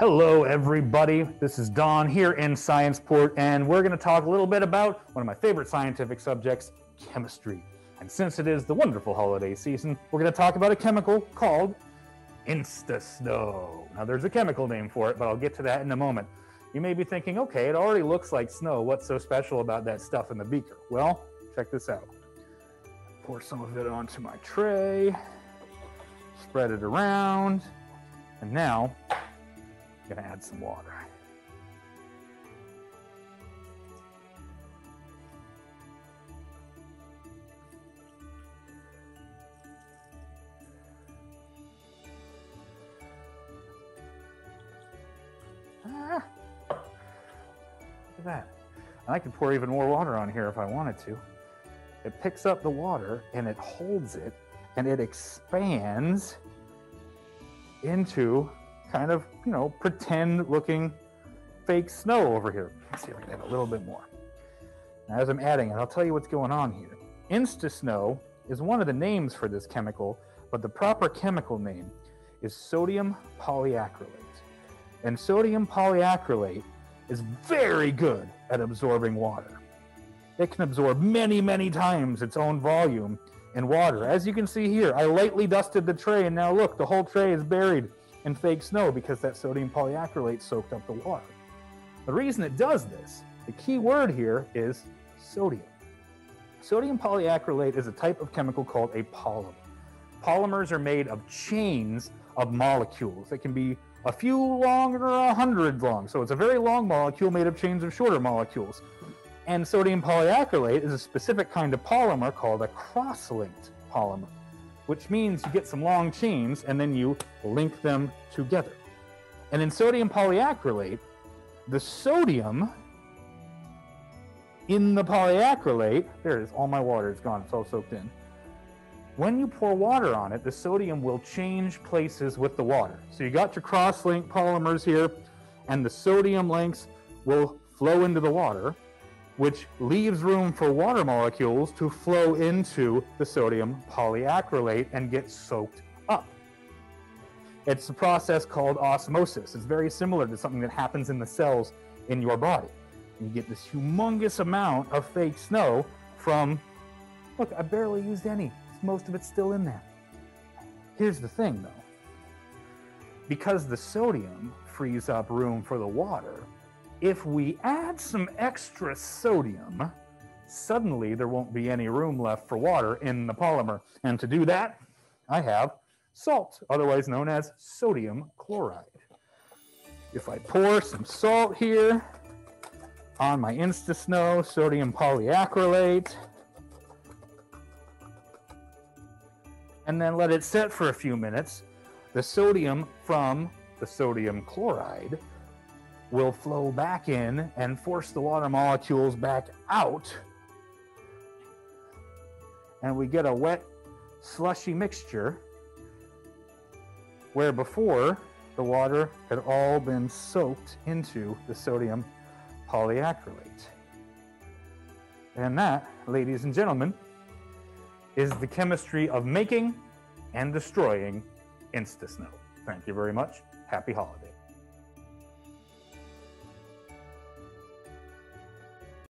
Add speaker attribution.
Speaker 1: Hello, everybody. This is Don here in Scienceport, and we're going to talk a little bit about one of my favorite scientific subjects, chemistry. And since it is the wonderful holiday season, we're going to talk about a chemical called Insta-Snow. Now, there's a chemical name for it, but I'll get to that in a moment. You may be thinking, okay, it already looks like snow. What's so special about that stuff in the beaker? Well, check this out. Pour some of it onto my tray, spread it around, and now I'm going to add some water. Look at that. And I could pour even more water on here if I wanted to. It picks up the water and it holds it and it expands into kind of, pretend looking fake snow over here. Let's see if I can add a little bit more. Now, as I'm adding it, I'll tell you what's going on here. Insta-Snow is one of the names for this chemical, but the proper chemical name is sodium polyacrylate. And sodium polyacrylate is very good at absorbing water. It can absorb many, many times its own volume in water. As you can see here, I lightly dusted the tray, and now look, the whole tray is buried in fake snow because that sodium polyacrylate soaked up the water. The reason it does this, the key word here is sodium. Sodium polyacrylate is a type of chemical called a polymer. Polymers are made of chains of molecules. They can be a few long or 100 long. So it's a very long molecule made of chains of shorter molecules. And sodium polyacrylate is a specific kind of polymer called a cross-linked polymer, which means you get some long chains and then you link them together. And in sodium polyacrylate, the sodium in the polyacrylate, there it is, all my water is gone, it's all soaked in. When you pour water on it, the sodium will change places with the water. So you got your cross-linked polymers here, and the sodium links will flow into the water, which leaves room for water molecules to flow into the sodium polyacrylate and get soaked up. It's a process called osmosis. It's very similar to something that happens in the cells in your body. You get this humongous amount of fake snow from, look, I barely used any. Most of it's still in there. Here's the thing, though. Because the sodium frees up room for the water, if we add some extra sodium, suddenly there won't be any room left for water in the polymer. And to do that, I have salt, otherwise known as sodium chloride. If I pour some salt here on my Insta-Snow sodium polyacrylate, and then let it set for a few minutes, the sodium from the sodium chloride will flow back in and force the water molecules back out. And we get a wet, slushy mixture where before the water had all been soaked into the sodium polyacrylate. And that, ladies and gentlemen, is the chemistry of making and destroying Insta-Snow. Thank you very much. Happy holidays.